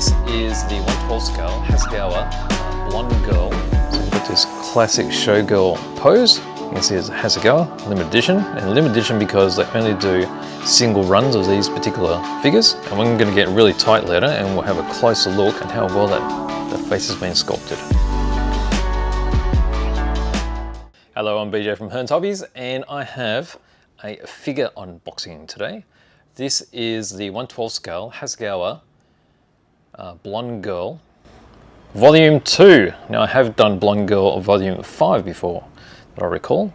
This is the 1/12 scale HASEGAWA Blonde Girl. So we've got this classic showgirl pose. You can see it's a HASEGAWA limited edition, and limited edition because they only do single runs of these particular figures. And we're going to get really tight later, and we'll have a closer look at how well the face has been sculpted. Hello, I'm BJ from Hearns Hobbies, and I have a figure unboxing today. This is the 1/12 scale HASEGAWA Blonde Girl Volume 2. Now, I have done Blonde Girl Volume 5 before, that I recall,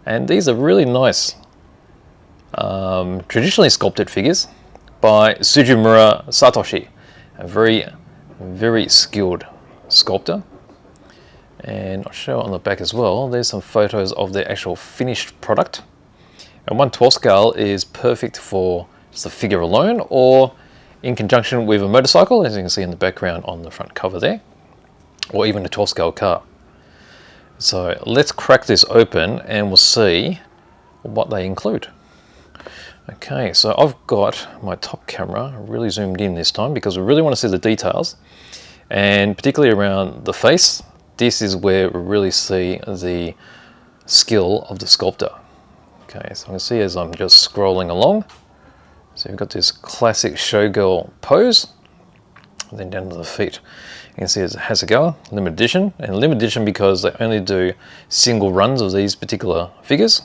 and these are really nice traditionally sculpted figures by Sui Mura Satoshi, a very skilled sculptor. And I'll show it on the back as well. There's some photos of the actual finished product. And 1/12 scale is perfect for just the figure alone, or in conjunction with a motorcycle, as you can see in the background on the front cover there, or even a 12 scale car. So let's crack this open and we'll see what they include. Okay, so I've got my top camera really zoomed in this time because we really want to see the details, and particularly around the face. This is where we really see the skill of the sculptor. Okay, so I can see as I'm just scrolling along. So we've got this classic showgirl pose, and then down to the feet. You can see it's a HASEGAWA limited edition, and limited edition because they only do single runs of these particular figures.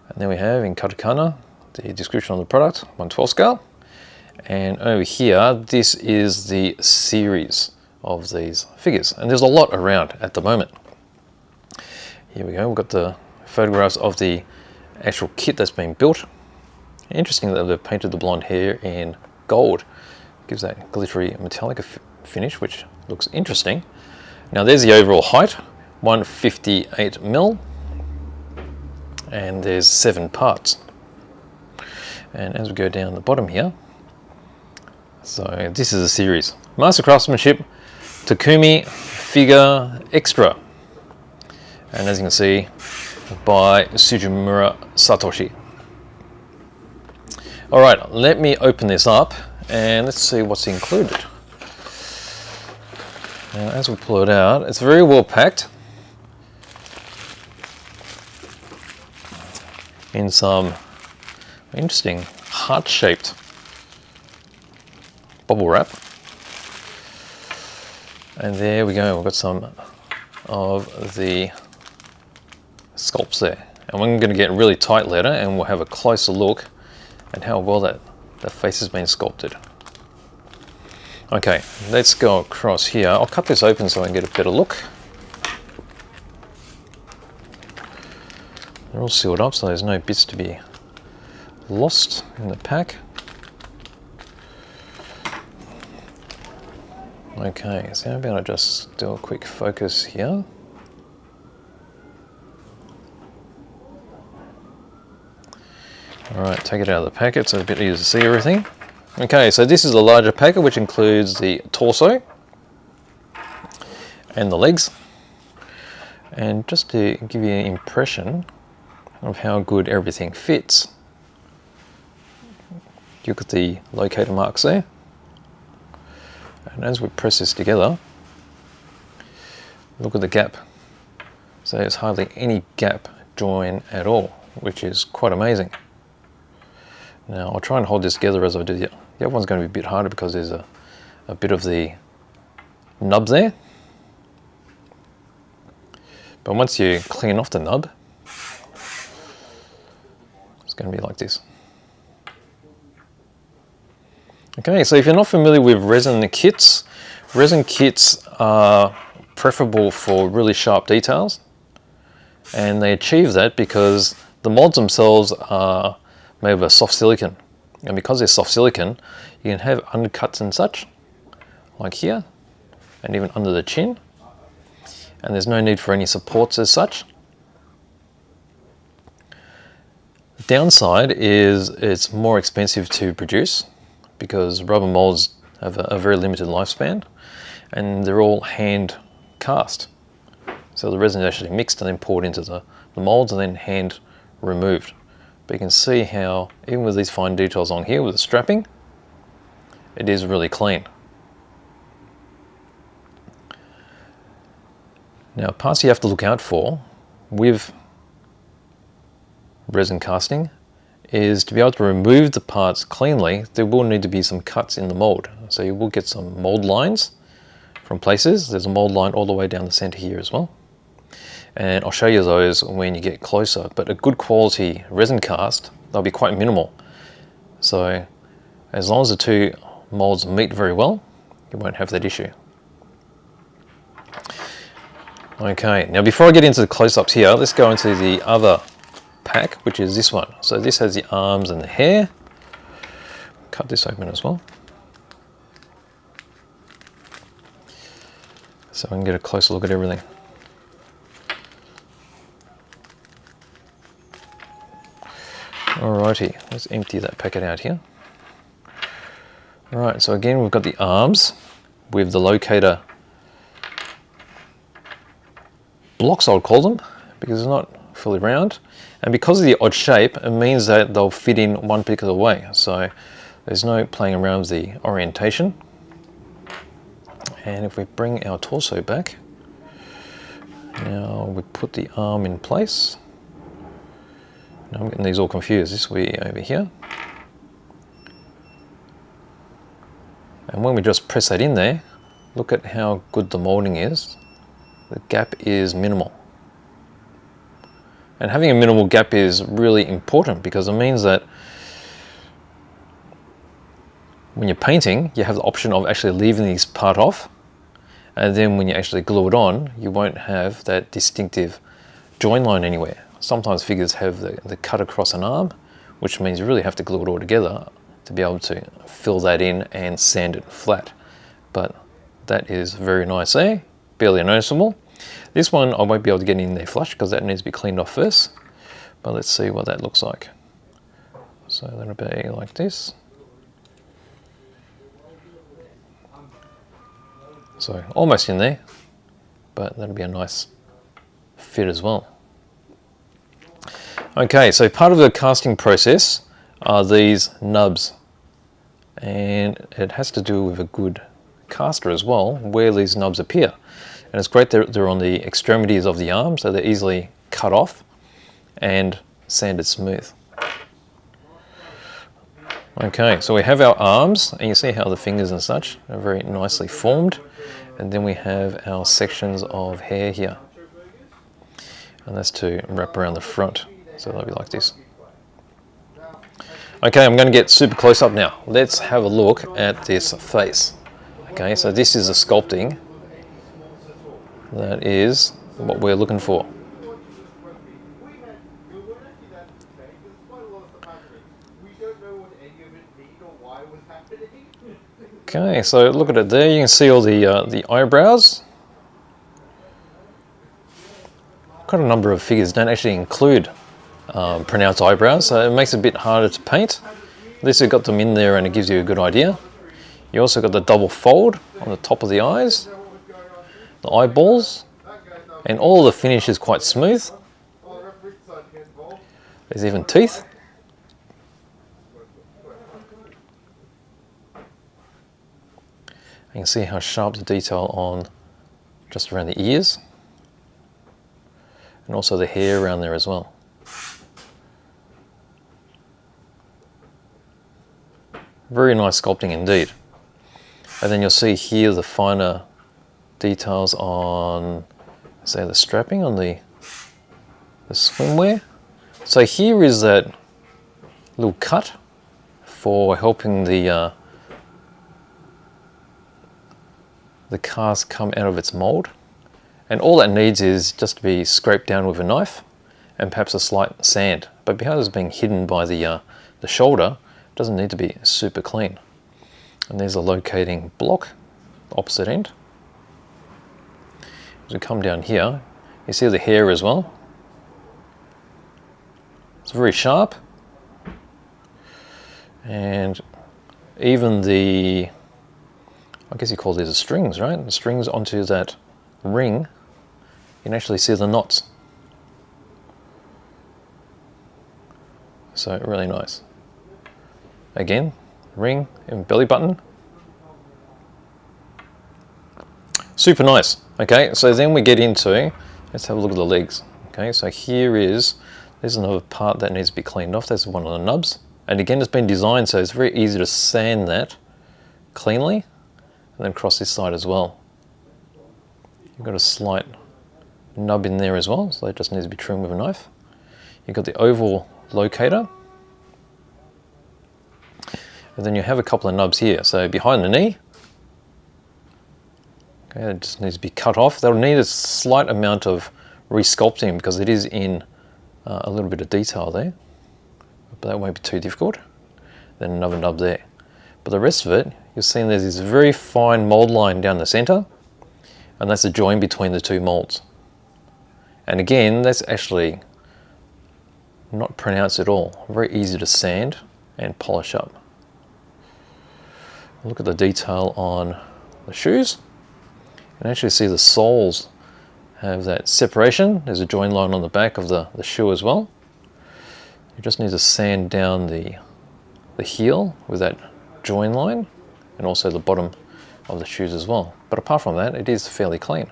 And then we have in katakana the description of the product, 1/12 scale. And over here, this is the series of these figures, and there's a lot around at the moment. Here we go, we've got the photographs of the actual kit that's been built. Interesting that they've painted the blonde hair in gold. Gives that glittery metallic finish, which looks interesting. Now there's the overall height, 158 mil, and there's 7 parts. And as we go down the bottom here, so this is a series. Master Craftsmanship, Takumi Figure Extra. And as you can see, by Sui Mura Satoshi. All right, let me open this up and let's see what's included. Now, as we pull it out, it's very well packed in some interesting heart-shaped bubble wrap. And there we go, we've got some of the sculpts there. And we're going to get really tight later, and we'll have a closer look at how well that face has been sculpted. Okay, let's go across here. I'll cut this open so I can get a better look. They're all sealed up, so there's no bits to be lost in the pack. Okay, so how about I just do a quick focus here. Alright, take it out of the packet so it's a bit easier to see everything. Okay, so this is a larger packet which includes the torso and the legs. And just to give you an impression of how good everything fits, look at the locator marks there. And as we press this together, look at the gap. So there's hardly any gap join at all, which is quite amazing. Now I'll try and hold this together as I do the other one's going to be a bit harder because there's a bit of the nub there. But once you clean off the nub, it's going to be like this. Okay, so if you're not familiar with resin kits are preferable for really sharp details, and they achieve that because the molds themselves are made of a soft silicon, and because they're soft silicon, you can have undercuts and such, like here, and even under the chin, and there's no need for any supports as such. The downside is it's more expensive to produce because rubber molds have a very limited lifespan, and they're all hand cast. So the resin is actually mixed and then poured into the molds and then hand removed. But you can see how, even with these fine details on here with the strapping, it is really clean. Now, parts you have to look out for with resin casting is to be able to remove the parts cleanly, there will need to be some cuts in the mold. So you will get some mold lines from places. There's a mold line all the way down the center here as well. And I'll show you those when you get closer. But a good quality resin cast, they'll be quite minimal. So as long as the two molds meet very well, you won't have that issue. Okay, now before I get into the close-ups here, let's go into the other pack, which is this one. So this has the arms and the hair. Cut this open as well, so I can get a closer look at everything. Alrighty, let's empty that packet out here. Alright, so again we've got the arms with the locator blocks, I would call them, because it's not fully round. And because of the odd shape, it means that they'll fit in one particular way. So there's no playing around with the orientation. And if we bring our torso back, now we put the arm in place. Now I'm getting these all confused. This will be over here. And when we just press that in there, look at how good the molding is. The gap is minimal. And having a minimal gap is really important because it means that when you're painting, you have the option of actually leaving this part off, and then when you actually glue it on, you won't have that distinctive join line anywhere. Sometimes figures have the cut across an arm, which means you really have to glue it all together to be able to fill that in and sand it flat. But that is very nice there, barely noticeable. This one I won't be able to get in there flush because that needs to be cleaned off first. But let's see what that looks like. So that'll be like this. So almost in there, but that'll be a nice fit as well. Okay, so part of the casting process are these nubs, and it has to do with a good caster as well, where these nubs appear. And it's great that they're on the extremities of the arm, so they're easily cut off and sanded smooth. Okay, so we have our arms, and you see how the fingers and such are very nicely formed. And then we have our sections of hair here. And that's to wrap around the front. So that'll be like this. Okay, I'm going to get super close up now. Let's have a look at this face. Okay, so this is the sculpting. That is what we're looking for. Okay, so look at it there. You can see all the eyebrows. Quite a number of figures don't actually include pronounced eyebrows, so it makes it a bit harder to paint. At least you've got them in there and it gives you a good idea. You also got the double fold on the top of the eyes, the eyeballs, and all the finish is quite smooth. There's even teeth. You can see how sharp the detail on just around the ears, and also the hair around there as well. Very nice sculpting indeed. And then you'll see here the finer details on, say, the strapping on the swimwear. So here is that little cut for helping the cast come out of its mold. And all that needs is just to be scraped down with a knife and perhaps a slight sand. But because it's being hidden by the shoulder, it doesn't need to be super clean. And there's a locating block, opposite end. As we come down here, you see the hair as well. It's very sharp. And even the, I guess you call these the strings, right? The strings onto that ring, you can actually see the knots. So really nice. Again, ring and belly button. Super nice. Okay, so then we get into, let's have a look at the legs. Okay, so there's another part that needs to be cleaned off. That's one of the nubs. And again, it's been designed so it's very easy to sand that cleanly, and then across this side as well. You've got a slight nub in there as well, so it just needs to be trimmed with a knife. You've got the oval locator. And then you have a couple of nubs here. So behind the knee, okay, it just needs to be cut off. That'll need a slight amount of resculpting because it is in a little bit of detail there, but that won't be too difficult. Then another nub there. But the rest of it, you'll see there's this very fine mold line down the center, and that's the join between the two molds. And again, that's actually not pronounced at all. Very easy to sand and polish up. Look at the detail on the shoes. You can actually see the soles have that separation. There's a join line on the back of the shoe as well. You just need to sand down the heel with that join line, and also the bottom of the shoes as well. But apart from that, it is fairly clean.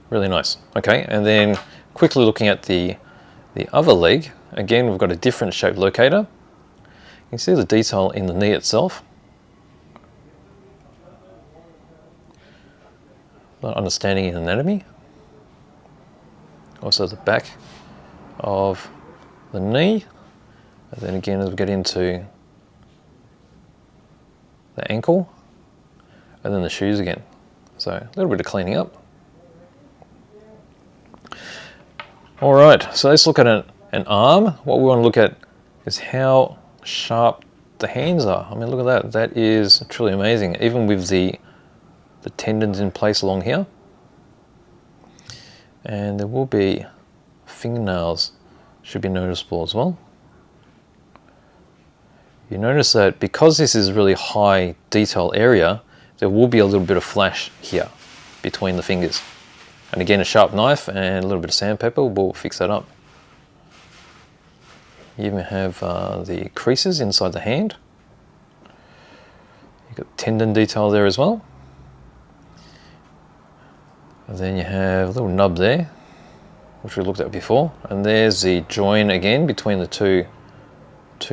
Really nice. Okay, and then quickly looking at the other leg, again we've got a different shaped locator. You can see the detail in the knee itself. Not understanding in anatomy. Also the back of the knee. And then again as we get into the ankle. And then the shoes again. So a little bit of cleaning up. Alright, so let's look at an arm. What we want to look at is how sharp the hands are. I mean, look at that. That is truly amazing, even with the tendons in place along here. And there will be fingernails, should be noticeable as well. You notice that because this is really high detail area, there will be a little bit of flash here between the fingers. And again, a sharp knife and a little bit of sandpaper will fix that up. You even have the creases inside the hand. You've got tendon detail there as well. And then you have a little nub there, which we looked at before. And there's the join again between the two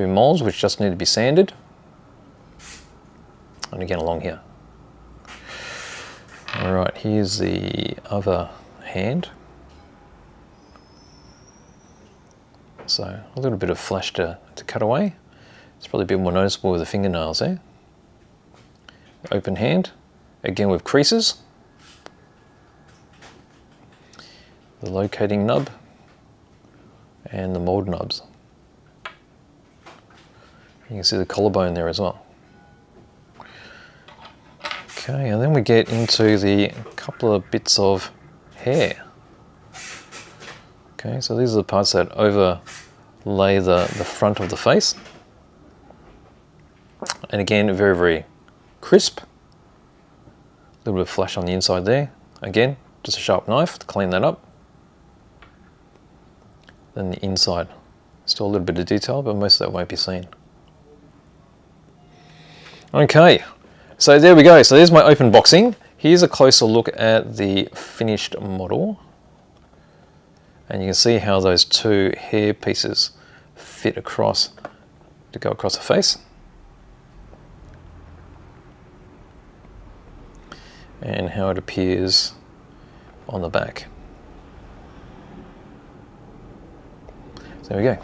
molds, which just need to be sanded. And again along here. All right, here's the other hand. So a little bit of flash to cut away. It's probably a bit more noticeable with the fingernails there. Open hand, again with creases. The locating nub and the mold nubs. You can see the collarbone there as well. Okay, and then we get into the couple of bits of hair. Okay, so these are the parts that overlay the front of the face. And again, very, very crisp. A little bit of flash on the inside there. Again, just a sharp knife to clean that up. Then the inside. Still a little bit of detail, but most of that won't be seen. Okay, so there we go. So there's my open boxing. Here's a closer look at the finished model. And you can see how those two hair pieces fit across to go across the face. And how it appears on the back. So there we go.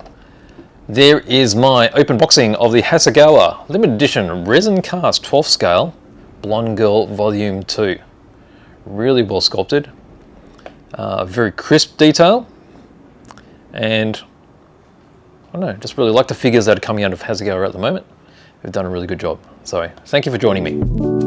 There is my open boxing of the HASEGAWA limited edition resin cast 12th scale Blond Girl Volume 2. Really well sculpted. Very crisp detail. And I don't know, just really like the figures that are coming out of HASEGAWA at the moment. They've done a really good job. So thank you for joining me.